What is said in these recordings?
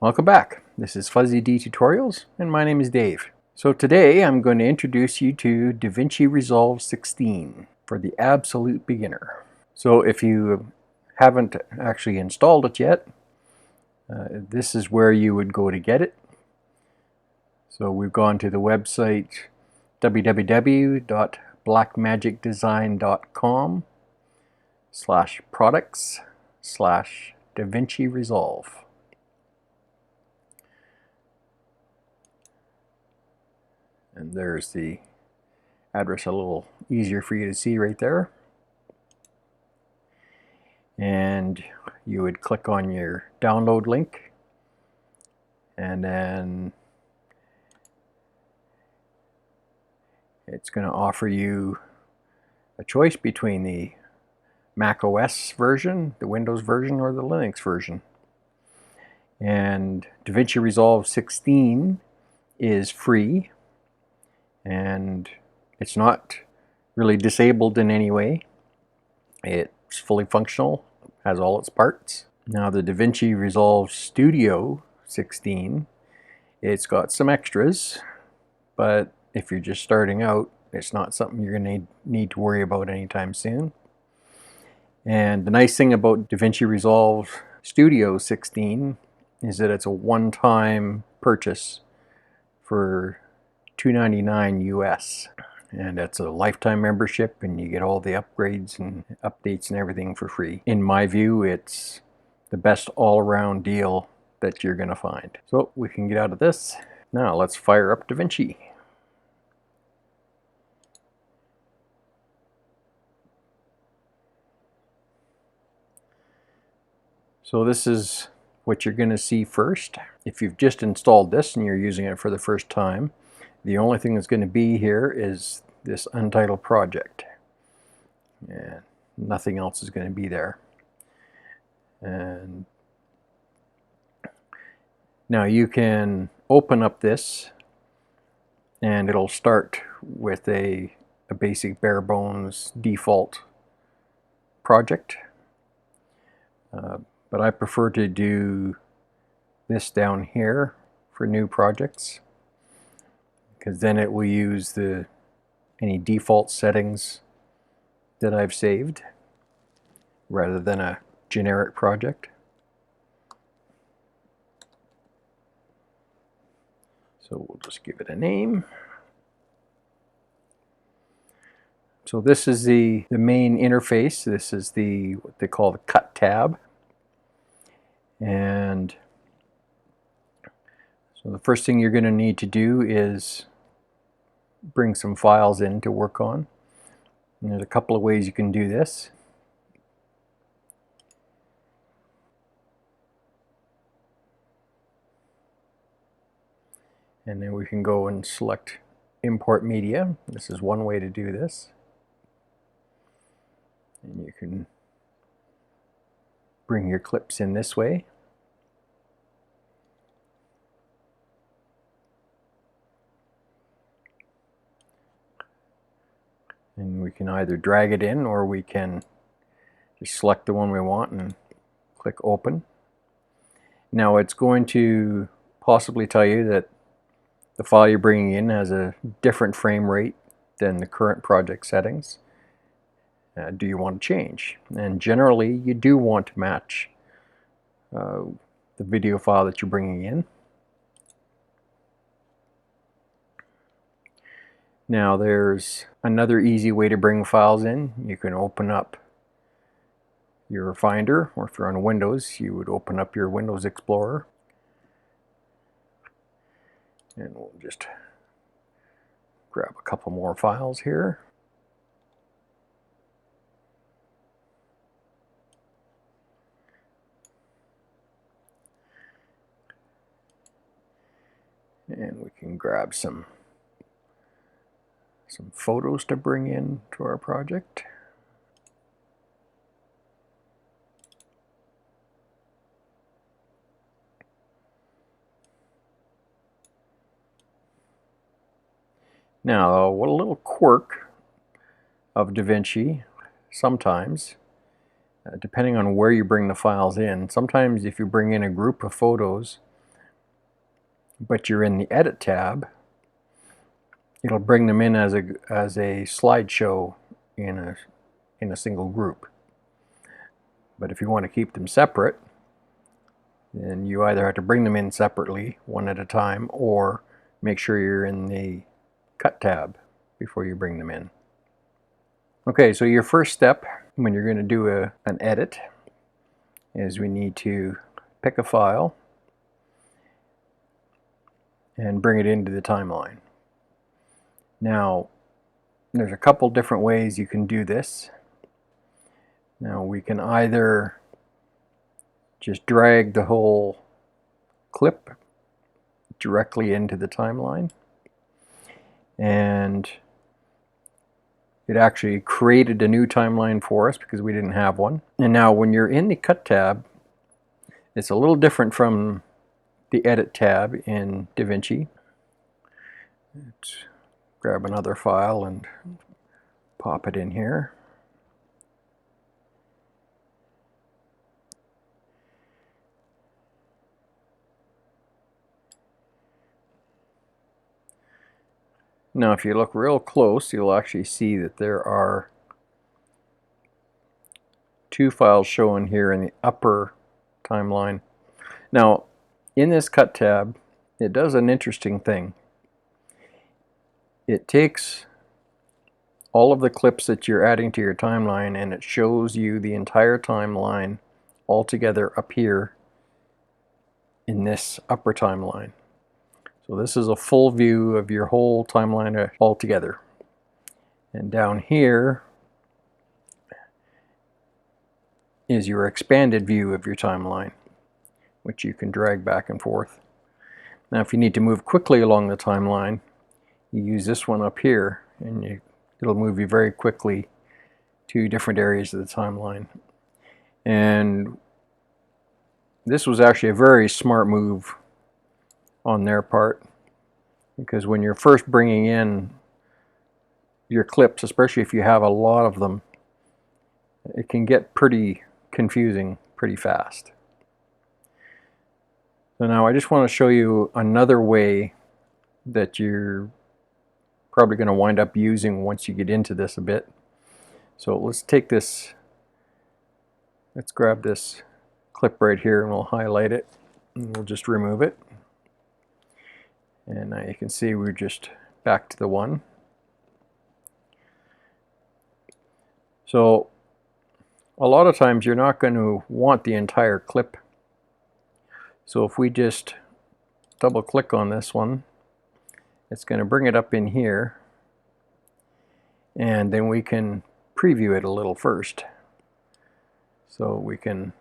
Welcome back. This is Fuzzee D Tutorials and my name is Dave. So today I'm going to introduce you to DaVinci Resolve 16 for the absolute beginner. So if you haven't actually installed it yet, this is where you would go to get it. So we've gone to the website www.blackmagicdesign.com/products/DaVinci Resolve. And there's the address, a little easier for you to see right there. And you would click on your download link, and then it's going to offer you a choice between the Mac OS version, the Windows version, or the Linux version. And DaVinci Resolve 16 is free, and it's not really disabled in any way. It's fully functional, has all its parts. Now the DaVinci Resolve Studio 16, it's got some extras, but if you're just starting out, it's not something you're going to need to worry about anytime soon. And the nice thing about DaVinci Resolve Studio 16 is that it's a one-time purchase for $2.99 US, and it's a lifetime membership, and you get all the upgrades and updates and everything for free. In my view, it's the best all-around deal that you're going to find. So we can get out of this. Now let's fire up DaVinci. So this is what you're going to see first. If you've just installed this and you're using it for the first time, the only thing that's going to be here is this untitled project, and nothing else is going to be there. And now you can open up this and it'll start with a basic bare bones default project, but I prefer to do this down here for new projects, because then it will use any default settings that I've saved rather than a generic project. So we'll just give it a name. So this is the main interface. This is what they call the cut tab. And so the first thing you're going to need to do is bring some files in to work on. And there's a couple of ways you can do this. And then we can go and select import media. This is one way to do this. And you can bring your clips in this way. And we can either drag it in, or we can just select the one we want and click open. Now it's going to possibly tell you that the file you're bringing in has a different frame rate than the current project settings. Do you want to change? And generally you do want to match the video file that you're bringing in. Now there's another easy way to bring files in. You can open up your Finder, or if you're on Windows, you would open up your Windows Explorer. And we'll just grab a couple more files here. And we can grab some photos to bring in to our project. Now, what a little quirk of DaVinci, sometimes, depending on where you bring the files in, sometimes if you bring in a group of photos, but you're in the Edit tab, it'll bring them in as a slideshow in a single group. But if you want to keep them separate, then you either have to bring them in separately, one at a time, or make sure you're in the Cut tab before you bring them in. Okay, so your first step when you're going to do an edit is we need to pick a file and bring it into the timeline. Now, there's a couple different ways you can do this. Now, we can either just drag the whole clip directly into the timeline, and it actually created a new timeline for us because we didn't have one. And now when you're in the Cut tab, it's a little different from the Edit tab in DaVinci. Let's grab another file and pop it in here. Now if you look real close, you'll actually see that there are two files shown here in the upper timeline. Now in this Cut tab, it does an interesting thing. It takes all of the clips that you're adding to your timeline and it shows you the entire timeline all together up here in this upper timeline. So this is a full view of your whole timeline all together. And down here is your expanded view of your timeline, which you can drag back and forth. Now if you need to move quickly along the timeline, you use this one up here and it'll move you very quickly to different areas of the timeline. And this was actually a very smart move on their part, because when you're first bringing in your clips, especially if you have a lot of them, it can get pretty confusing pretty fast. So now I just want to show you another way that you're probably going to wind up using once you get into this a bit. So let's take this, let's grab this clip right here and we'll highlight it and we'll just remove it. And now you can see we're just back to the one. So a lot of times you're not going to want the entire clip. So if we just double click on this one, it's going to bring it up in here, and then we can preview it a little first. So we can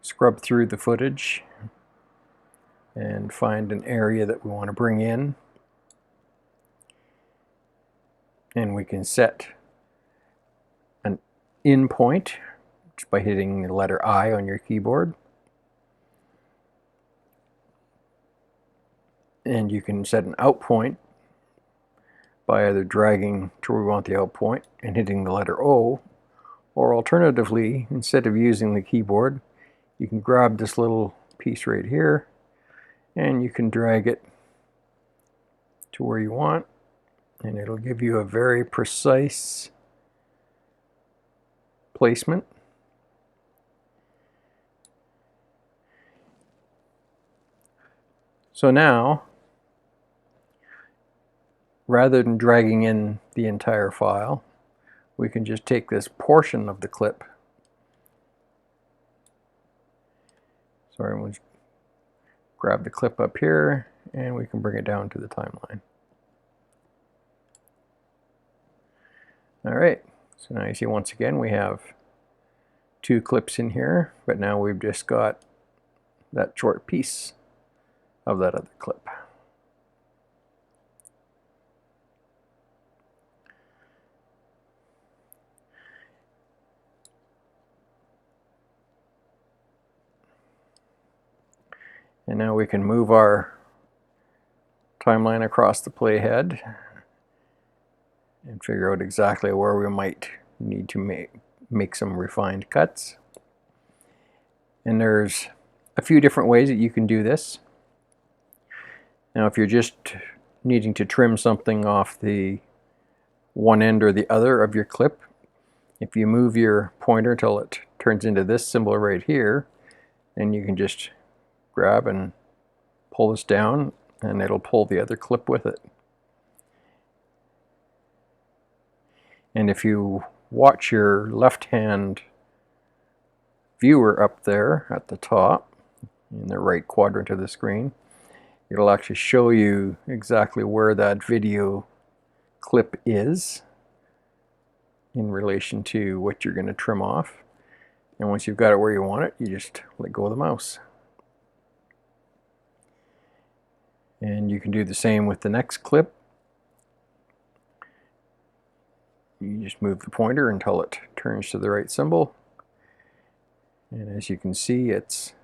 scrub through the footage and find an area that we want to bring in, and we can set an in point just by hitting the letter I on your keyboard, and you can set an out point by either dragging to where we want the out point and hitting the letter O, or alternatively, instead of using the keyboard, you can grab this little piece right here and you can drag it to where you want, and it'll give you a very precise placement. So now, rather than dragging in the entire file, we can just take this portion of the clip. Sorry, we'll grab the clip up here and we can bring it down to the timeline. Alright, so now you see once again we have two clips in here, but now we've just got that short piece of that other clip. And now we can move our timeline across the playhead and figure out exactly where we might need to make some refined cuts. And there's a few different ways that you can do this. Now if you're just needing to trim something off the one end or the other of your clip, if you move your pointer until it turns into this symbol right here, then you can just grab and pull this down and it'll pull the other clip with it. And if you watch your left-hand viewer up there at the top, in the right quadrant of the screen, it'll actually show you exactly where that video clip is in relation to what you're going to trim off. And once you've got it where you want it, you just let go of the mouse. And you can do the same with the next clip. You just move the pointer until it turns to the right symbol. And as you can see, it's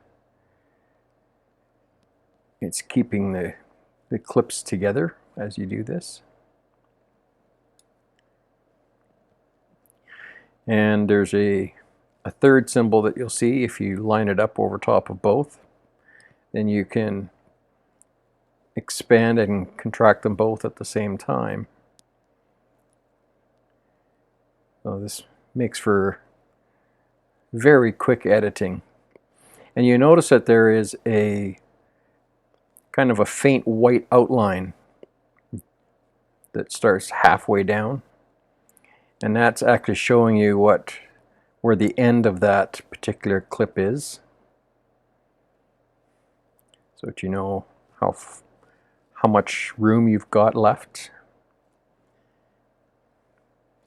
keeping the clips together as you do this. And there's a third symbol that you'll see if you line it up over top of both. Then you can expand and contract them both at the same time. So this makes for very quick editing. And you notice that there is a kind of a faint white outline that starts halfway down. And that's actually showing you where the end of that particular clip is. So that you know how much room you've got left.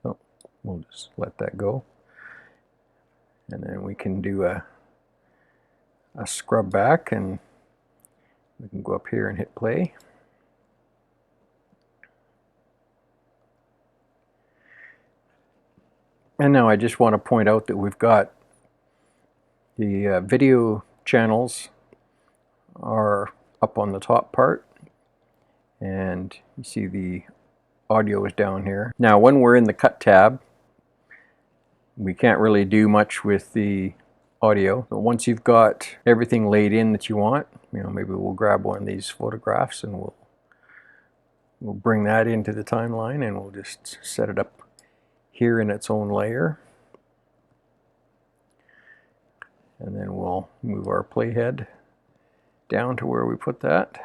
So we'll just let that go. And then we can do a scrub back, and we can go up here and hit play. And now I just want to point out that we've got the video channels are up on the top part, and you see the audio is down here. Now when we're in the cut tab, we can't really do much with the audio. But once you've got everything laid in that you want, maybe we'll grab one of these photographs and we'll bring that into the timeline, and we'll just set it up here in its own layer. And then we'll move our playhead down to where we put that.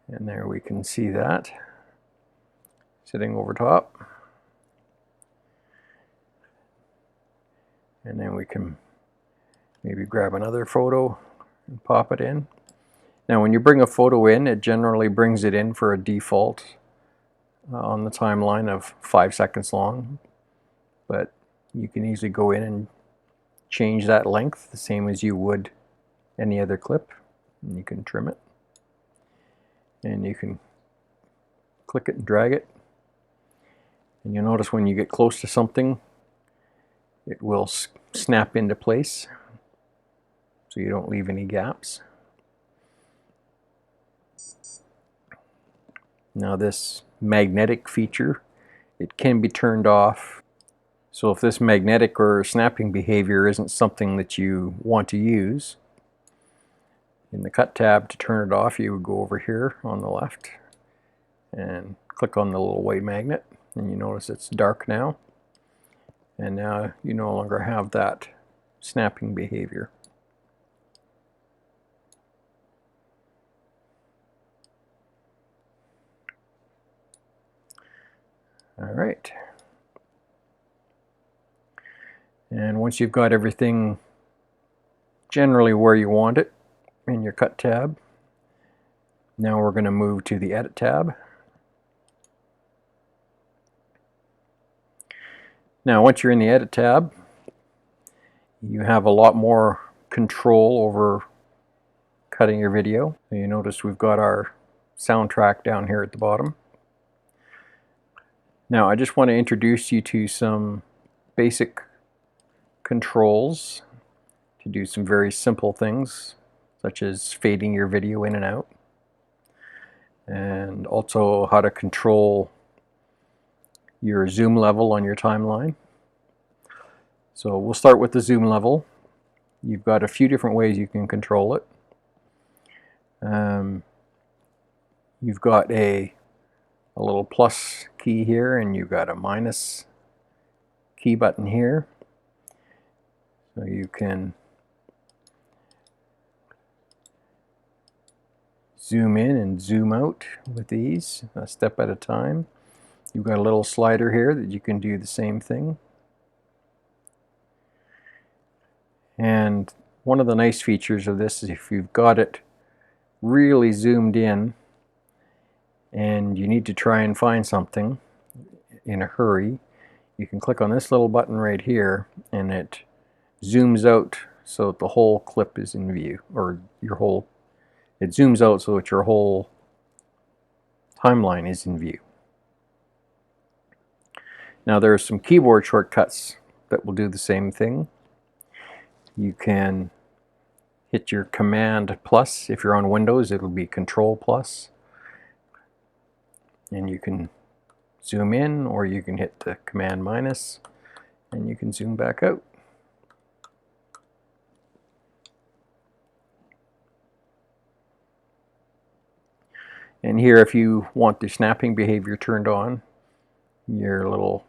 And there we can see that sitting over top. And then we can maybe grab another photo and pop it in. Now when you bring a photo in, it generally brings it in for a default on the timeline of 5 seconds long, but you can easily go in and change that length the same as you would any other clip, and you can trim it, and you can click it and drag it, and you'll notice when you get close to something it will snap into place so you don't leave any gaps. Now this magnetic feature, it can be turned off. So if this magnetic or snapping behavior isn't something that you want to use, in the cut tab to turn it off, you would go over here on the left and click on the little white magnet, and you notice it's dark now, and now you no longer have that snapping behavior. All right. And once you've got everything generally where you want it in your cut tab, now we're going to move to the edit tab. Now once you're in the edit tab, you have a lot more control over cutting your video. So you notice we've got our soundtrack down here at the bottom. Now I just want to introduce you to some basic controls to do some very simple things, such as fading your video in and out, and also how to control your zoom level on your timeline. So we'll start with the zoom level. You've got a few different ways you can control it. you've got a little plus key here, and you've got a minus key button here. So you can zoom in and zoom out with these, a step at a time. You've got a little slider here that you can do the same thing. And one of the nice features of this is if you've got it really zoomed in and you need to try and find something in a hurry, you can click on this little button right here and it zooms out so that the whole clip is in view, or it zooms out so that your whole timeline is in view. Now there are some keyboard shortcuts that will do the same thing. You can hit your Command plus. If you're on Windows, it'll be Control plus. And you can zoom in, or you can hit the Command minus, and you can zoom back out. And here, if you want the snapping behavior turned on, your little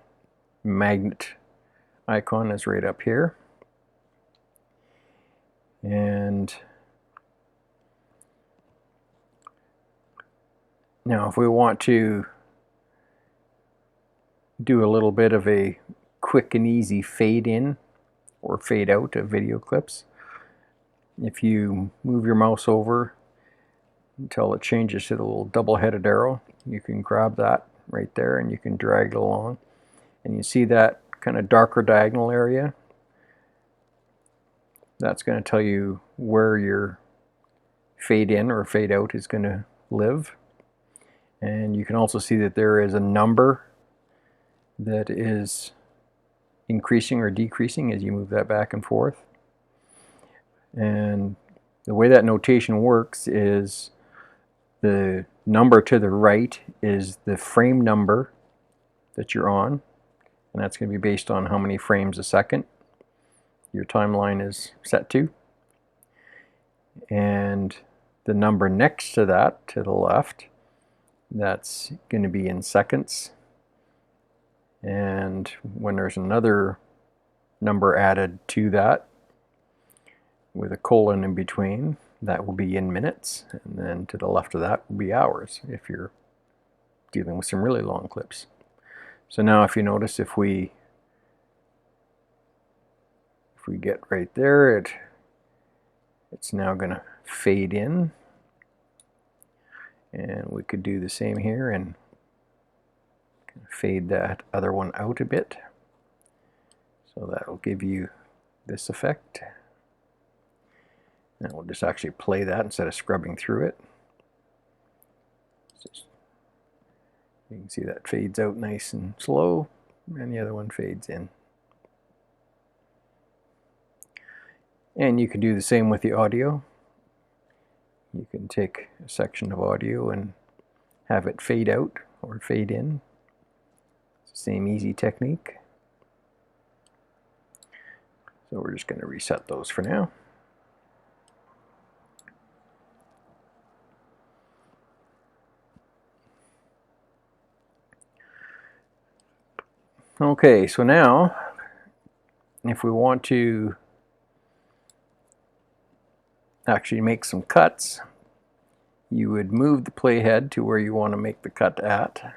magnet icon is right up here. And now if we want to do a little bit of a quick and easy fade in or fade out of video clips, if you move your mouse over until it changes to the little double-headed arrow, you can grab that right there and you can drag it along. And you see that kind of darker diagonal area? That's going to tell you where your fade in or fade out is going to live. And you can also see that there is a number that is increasing or decreasing as you move that back and forth. And the way that notation works is the number to the right is the frame number that you're on, and that's going to be based on how many frames a second your timeline is set to. And the number next to that, to the left, that's going to be in seconds. And when there's another number added to that with a colon in between, that will be in minutes. And then to the left of that will be hours if you're dealing with some really long clips. So now if you notice, if we get right there, it's now going to fade in. And we could do the same here and fade that other one out a bit. So that'll give you this effect. And we'll just actually play that instead of scrubbing through it. You can see that fades out nice and slow, and the other one fades in. And you can do the same with the audio. You can take a section of audio and have it fade out or fade in. It's the same easy technique. So we're just going to reset those for now. Okay, so now if we want to actually make some cuts, you would move the playhead to where you want to make the cut at.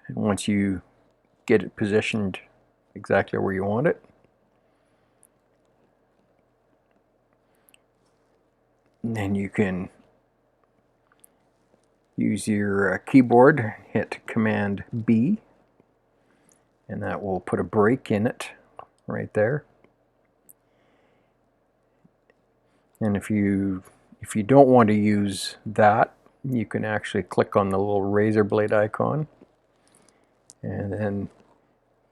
And once you get it positioned exactly where you want it, and then you can use your keyboard, hit Command B, and that will put a break in it right there. And if you don't want to use that, you can actually click on the little razor blade icon, and then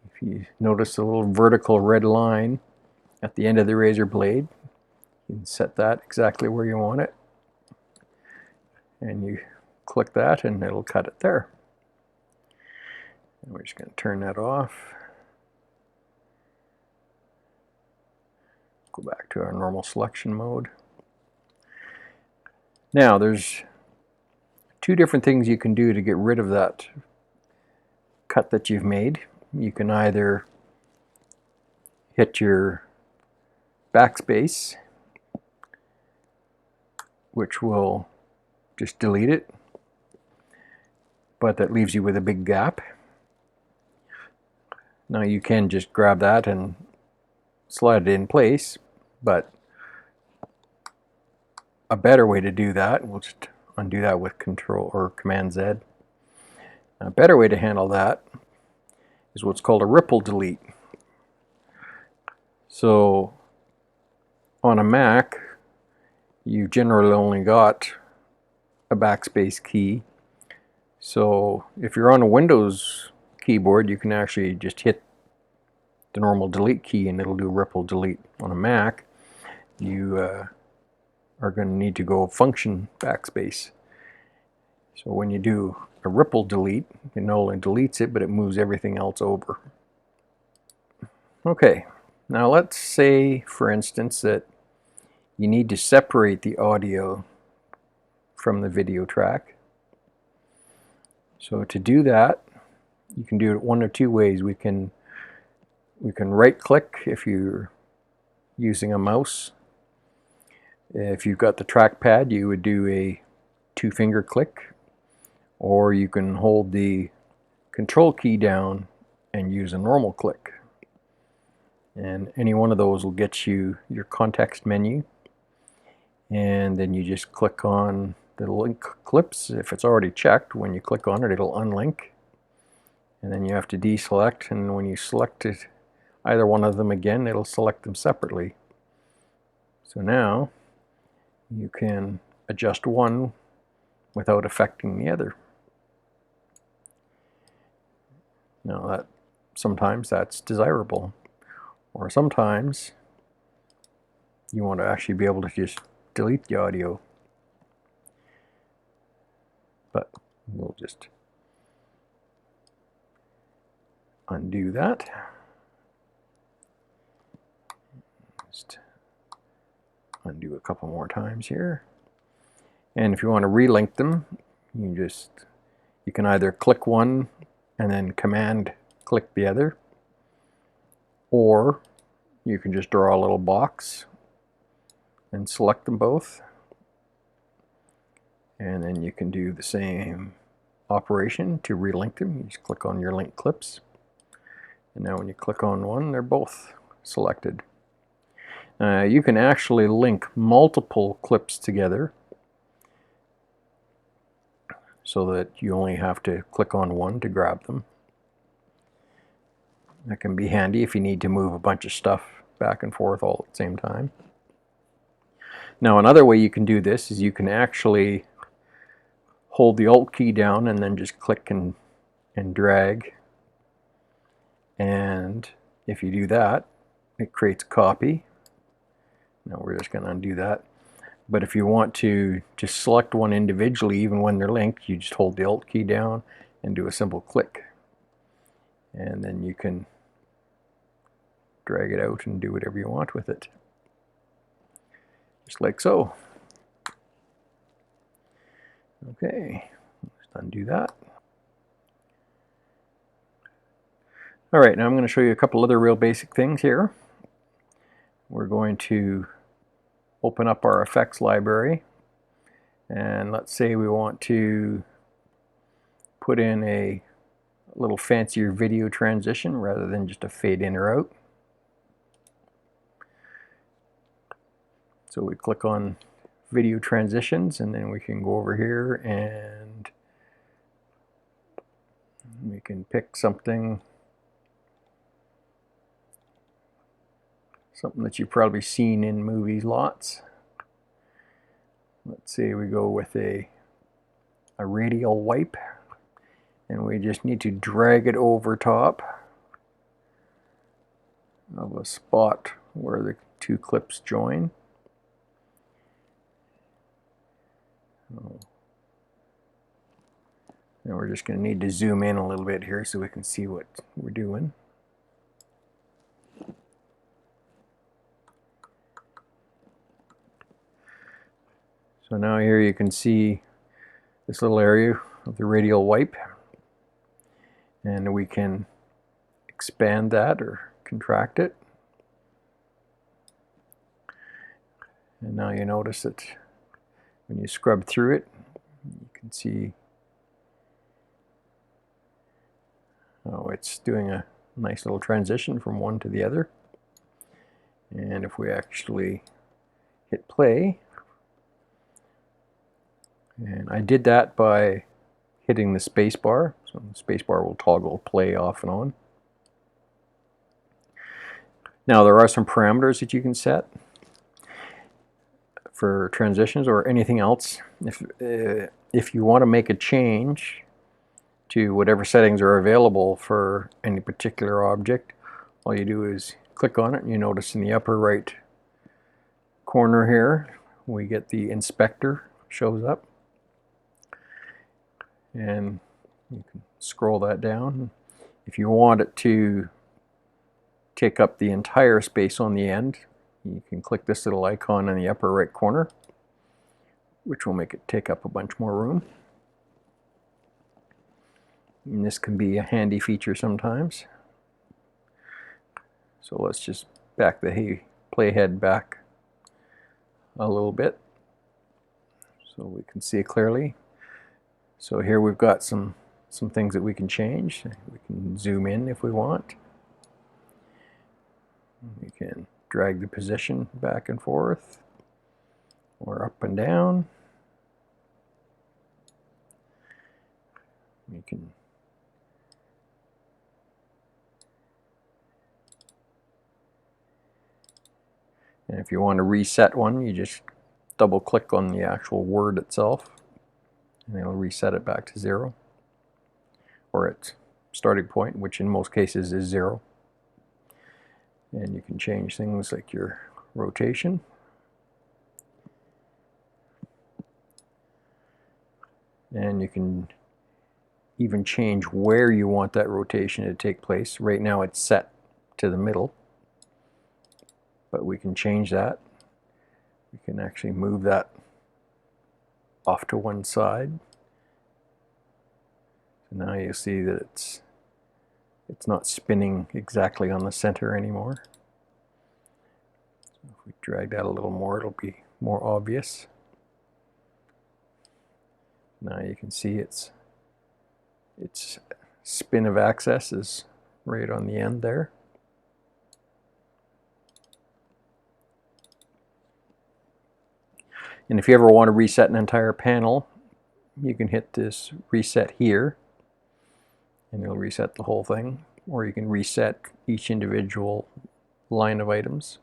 if you notice the little vertical red line at the end of the razor blade, you can set that exactly where you want it, and you click that and it'll cut it there. And we're just going to turn that off. Go back to our normal selection mode. Now there's two different things you can do to get rid of that cut that you've made. You can either hit your backspace, which will just delete it, but that leaves you with a big gap. Now you can just grab that and slide it in place, but a better way to do that, we'll just undo that with Control or Command Z. A better way to handle that is what's called a ripple delete. So on a Mac, you generally only got a backspace key. So if you're on a Windows keyboard, you can actually just hit the normal delete key and it'll do ripple delete. On a Mac, you are going to need to go function backspace. So when you do a ripple delete, it not only deletes it, but it moves everything else over. Okay, now let's say, for instance, that you need to separate the audio from the video track. So to do that, you can do it one of two ways. We can right click if you're using a mouse. If you've got the trackpad, you would do a two-finger click, or you can hold the control key down and use a normal click. And any one of those will get you your context menu, and then you just click on the link clips. If it's already checked, when you click on it, it'll unlink, and then you have to deselect, and when you select it, either one of them again, it'll select them separately. So now you can adjust one without affecting the other. Now that sometimes that's desirable, or sometimes you want to actually be able to just delete the audio. But we'll just undo that. Just undo a couple more times here. And if you want to relink them, you can either click one and then command click the other, or you can just draw a little box and select them both, and then you can do the same operation to relink them. You just click on your link clips, and now when you click on one, they're both selected. You can actually link multiple clips together so that you only have to click on one to grab them. That can be handy if you need to move a bunch of stuff back and forth all at the same time. Now another way you can do this is you can actually hold the Alt key down and then just click and drag, and if you do that, it creates a copy. Now we're just going to undo that. But if you want to just select one individually, even when they're linked, you just hold the Alt key down and do a simple click. And then you can drag it out and do whatever you want with it. Just like so. Okay, just undo that. Alright, now I'm going to show you a couple other real basic things here. We're going to open up our effects library, and let's say we want to put in a little fancier video transition rather than just a fade in or out. So we click on video transitions, and then we can go over here and we can pick something that you've probably seen in movies lots. Let's say we go with a radial wipe, and we just need to drag it over top of a spot where the two clips join. And we're just going to need to zoom in a little bit here so we can see what we're doing. So now here you can see this little area of the radial wipe, and we can expand that or contract it. And now you notice that when you scrub through it, you can see it's doing a nice little transition from one to the other. And if we actually hit play, and I did that by hitting the space bar, so the space bar will toggle play off and on. Now there are some parameters that you can set for transitions or anything else. If you want to make a change to whatever settings are available for any particular object, all you do is click on it, and you notice in the upper right corner here we get the inspector shows up, and you can scroll that down. If you want it to take up the entire space on the end, you can click this little icon in the upper right corner, which will make it take up a bunch more room. And this can be a handy feature sometimes. So let's just back the playhead back a little bit so we can see it clearly. So here we've got some things that we can change. We can zoom in if we want. We can drag the position back and forth or up and down. We can and if you want to reset one, you just double click on the actual word itself and it'll reset it back to 0, or its starting point, which in most cases is 0. And you can change things like your rotation. And you can even change where you want that rotation to take place. Right now it's set to the middle, but we can change that. We can actually move that off to one side. So now you see that it's not spinning exactly on the center anymore. So if we drag that a little more, it'll be more obvious. Now you can see its spin of axis is right on the end there. And if you ever want to reset an entire panel, you can hit this reset here, and it'll reset the whole thing. Or you can reset each individual line of items.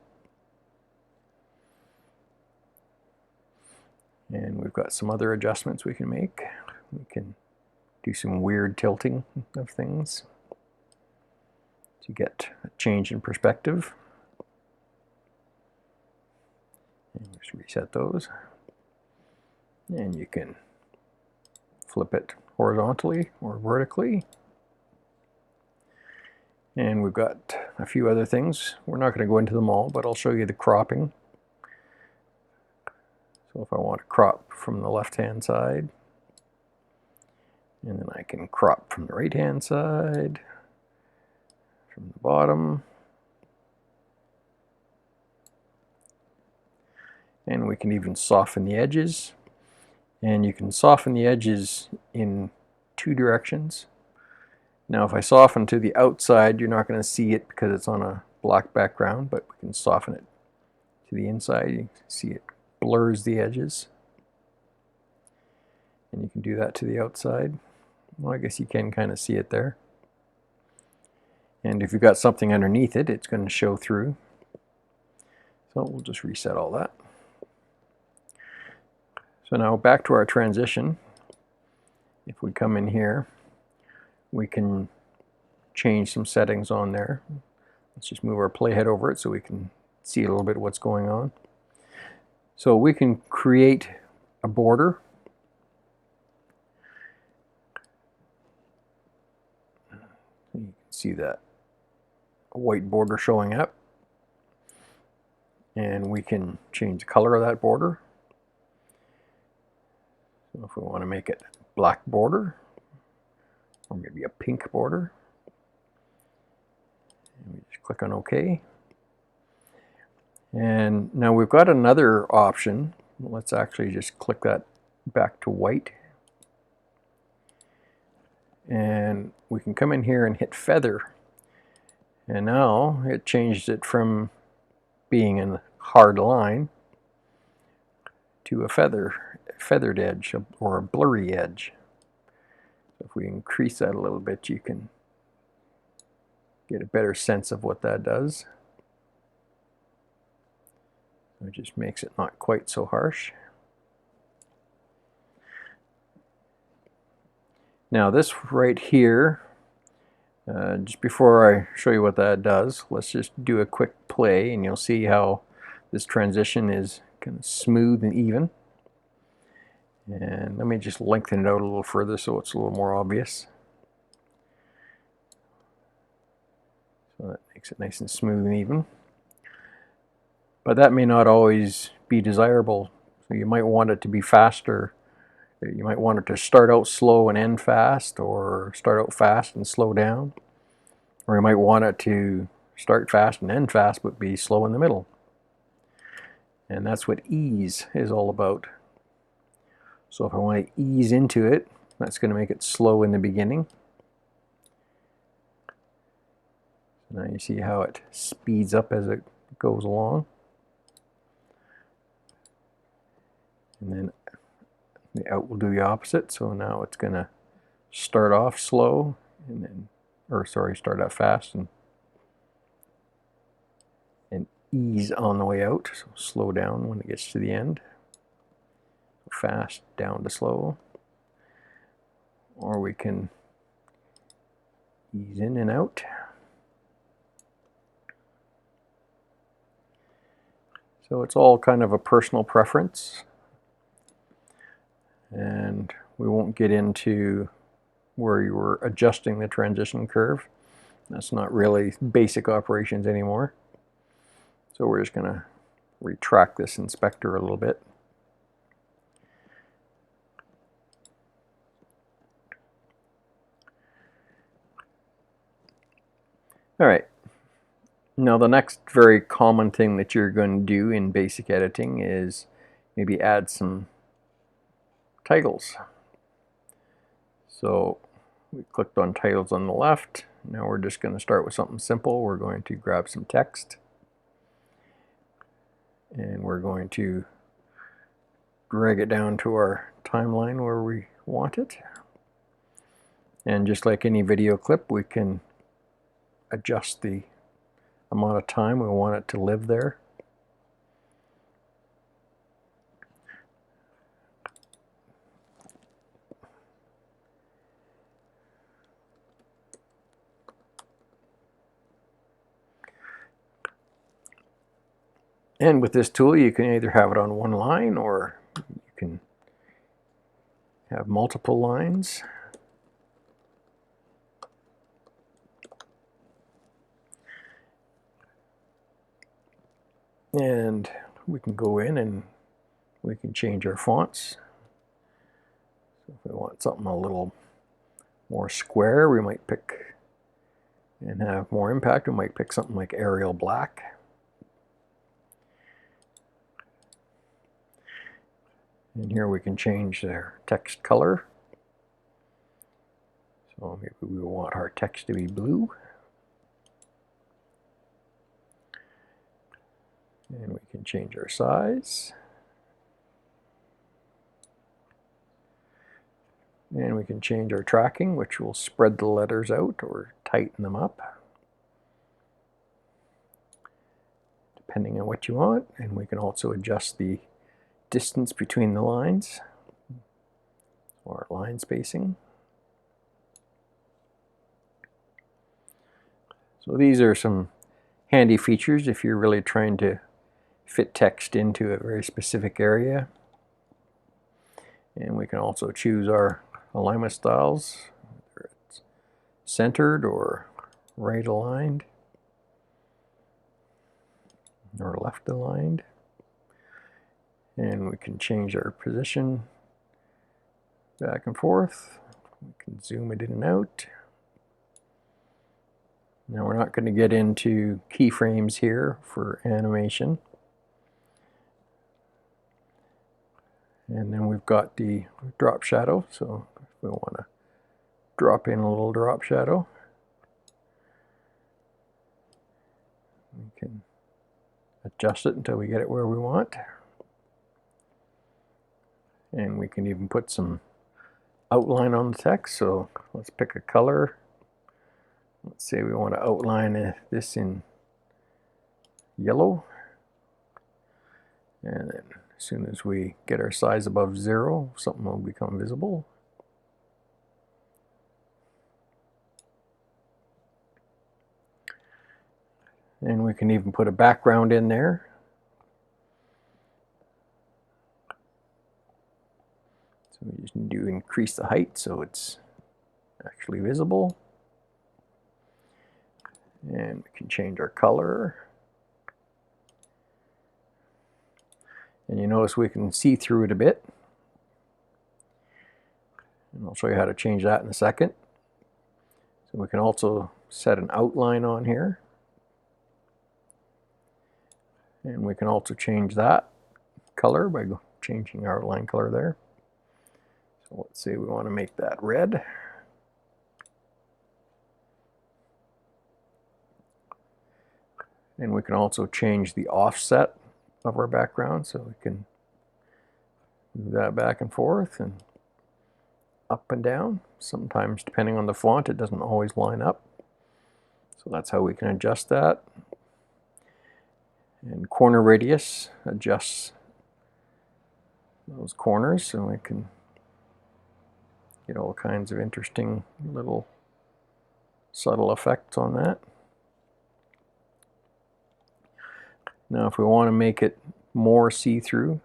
And we've got some other adjustments we can make. We can do some weird tilting of things to get a change in perspective. And just reset those. And you can flip it horizontally or vertically. And we've got a few other things. We're not going to go into them all, but I'll show you the cropping. So if I want to crop from the left-hand side, and then I can crop from the right-hand side, from the bottom, and we can even soften the edges. And you can soften the edges in 2 directions. Now if I soften to the outside, you're not going to see it because it's on a black background, but we can soften it to the inside. You can see it blurs the edges. And you can do that to the outside. Well, I guess you can kind of see it there. And if you've got something underneath it, it's going to show through. So we'll just reset all that. So now back to our transition. If we come in here, we can change some settings on there. Let's just move our playhead over it so we can see a little bit what's going on. So we can create a border. You can see that white border showing up. And we can change the color of that border. So if we want to make it black border, or maybe a pink border, and we just click on OK. And now we've got another option. Let's actually just click that back to white. And we can come in here and hit feather. And now it changed it from being a hard line to a feathered edge, or a blurry edge. So if we increase that a little bit, you can get a better sense of what that does. It just makes it not quite so harsh. Now this right here, just before I show you what that does, let's just do a quick play and you'll see how this transition is kind of smooth and even. And let me just lengthen it out a little further so it's a little more obvious. So that makes it nice and smooth and even. But that may not always be desirable. So you might want it to be faster. You might want it to start out slow and end fast, or start out fast and slow down. Or you might want it to start fast and end fast, but be slow in the middle. And that's what ease is all about. So if I want to ease into it, that's going to make it slow in the beginning. Now you see how it speeds up as it goes along. And then the out will do the opposite. So now it's going to start off slow, and then, or sorry, start out fast and ease on the way out. So slow down when it gets to the end. Fast down to slow. Or we can ease in and out. So it's all kind of a personal preference. And we won't get into where you were adjusting the transition curve. That's not really basic operations anymore. So we're just going to retract this inspector a little bit. All right. Now the next very common thing that you're going to do in basic editing is maybe add some titles. So we clicked on titles on the left. Now we're just going to start with something simple. We're going to grab some text. And we're going to drag it down to our timeline where we want it. And just like any video clip, we can adjust the amount of time we want it to live there. And with this tool, you can either have it on one line, or you can have multiple lines. And we can go in and we can change our fonts. So if we want something a little more square, we might pick, and have more impact, we might pick something like Arial Black. And here we can change their text color. So maybe we want our text to be blue. And we can change our size. And we can change our tracking, which will spread the letters out or tighten them up, depending on what you want. And we can also adjust the distance between the lines, or line spacing. So these are some handy features if you're really trying to fit text into a very specific area. And we can also choose our alignment styles, whether it's centered or right aligned or left aligned. And we can change our position back and forth. We can zoom it in and out. Now we're not going to get into keyframes here for animation. And then we've got the drop shadow, so if we want to drop in a little drop shadow, we can adjust it until we get it where we want. And we can even put some outline on the text, so let's pick a color. Let's say we want to outline this in yellow. And then as soon as we get our size above 0, something will become visible. And we can even put a background in there. So we just need to increase the height so it's actually visible. And we can change our color. And you notice we can see through it a bit. And I'll show you how to change that in a second. So we can also set an outline on here. And we can also change that color by changing our outline color there. So let's say we want to make that red. And we can also change the offset of our background, so we can move that back and forth and up and down. Sometimes, depending on the font, it doesn't always line up. So that's how we can adjust that. And corner radius adjusts those corners, so we can get all kinds of interesting little subtle effects on that. Now if we want to make it more see-through,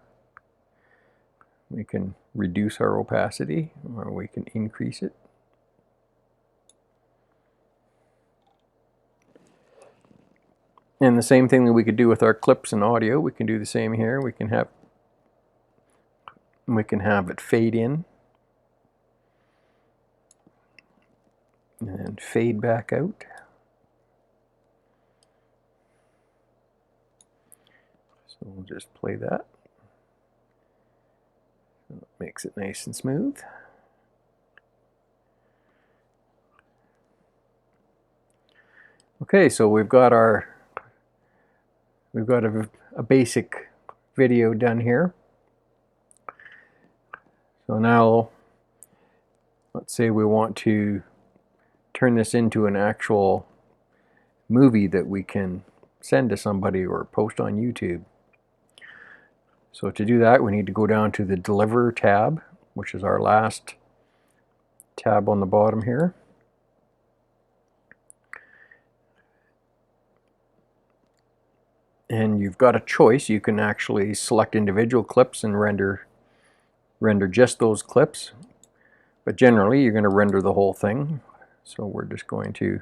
we can reduce our opacity, or we can increase it. And the same thing that we could do with our clips and audio, we can do the same here. We can have it fade in and fade back out. So we'll just play that. So it makes it nice and smooth. Okay, so we've got a basic video done here. So now let's say we want to turn this into an actual movie that we can send to somebody or post on YouTube. So to do that, we need to go down to the Deliver tab, which is our last tab on the bottom here. And you've got a choice. You can actually select individual clips and render just those clips. But generally, you're going to render the whole thing. So we're just going to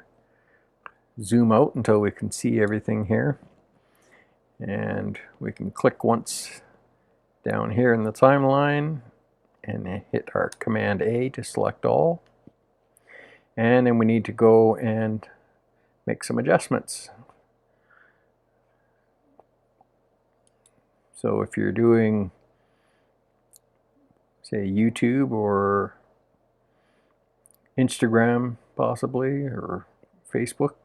zoom out until we can see everything here. And we can click once down here in the timeline and hit our Command A to select all. And then we need to go and make some adjustments. So if you're doing, say, YouTube or Instagram possibly, or Facebook,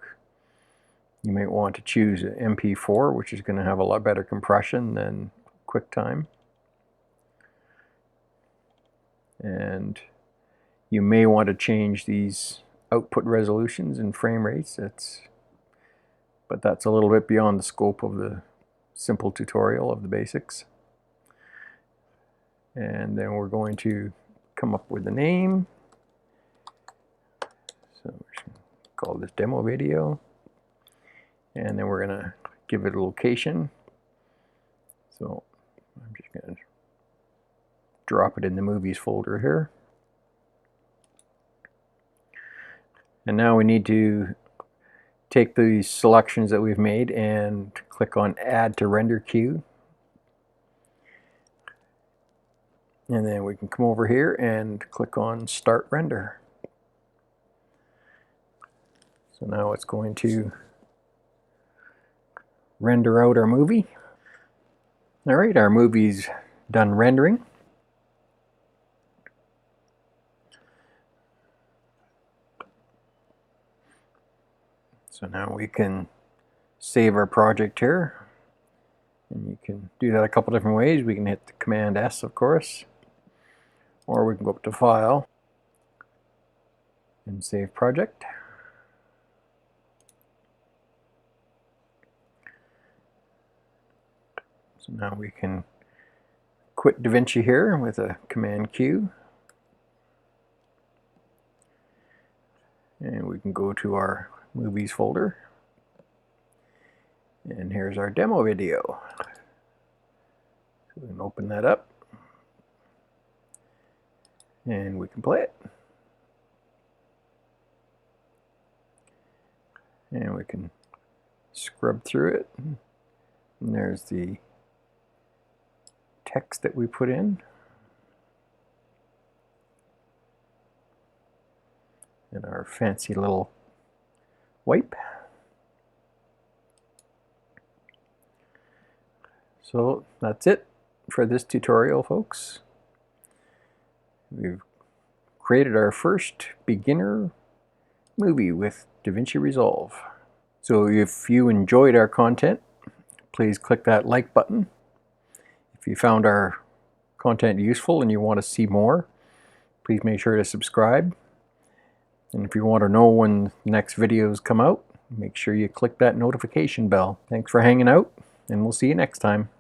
you might want to choose MP4, which is going to have a lot better compression than QuickTime. And you may want to change these output resolutions and frame rates. But that's a little bit beyond the scope of the simple tutorial of the basics. And then we're going to come up with a name. So we're just going to call this demo video. And then we're going to give it a location. So I'm just going to drop it in the movies folder here. And now we need to take these selections that we've made and click on Add to Render Queue. And then we can come over here and click on Start Render. So now it's going to render out our movie. All right, our movie's done rendering. So now we can save our project here. And you can do that a couple different ways. We can hit the Command S, of course, or we can go up to File and Save Project. So now we can quit DaVinci here with a Command Q. And we can go to our Movies folder. And here's our demo video. So we can open that up. And we can play it. And we can scrub through it. And there's the text that we put in. And our fancy little wipe. So that's it for this tutorial, folks. We've created our first beginner movie with DaVinci Resolve. So if you enjoyed our content, please click that like button. If you found our content useful and you want to see more, please make sure to subscribe. And if you want to know when the next videos come out, make sure you click that notification bell. Thanks for hanging out, and we'll see you next time.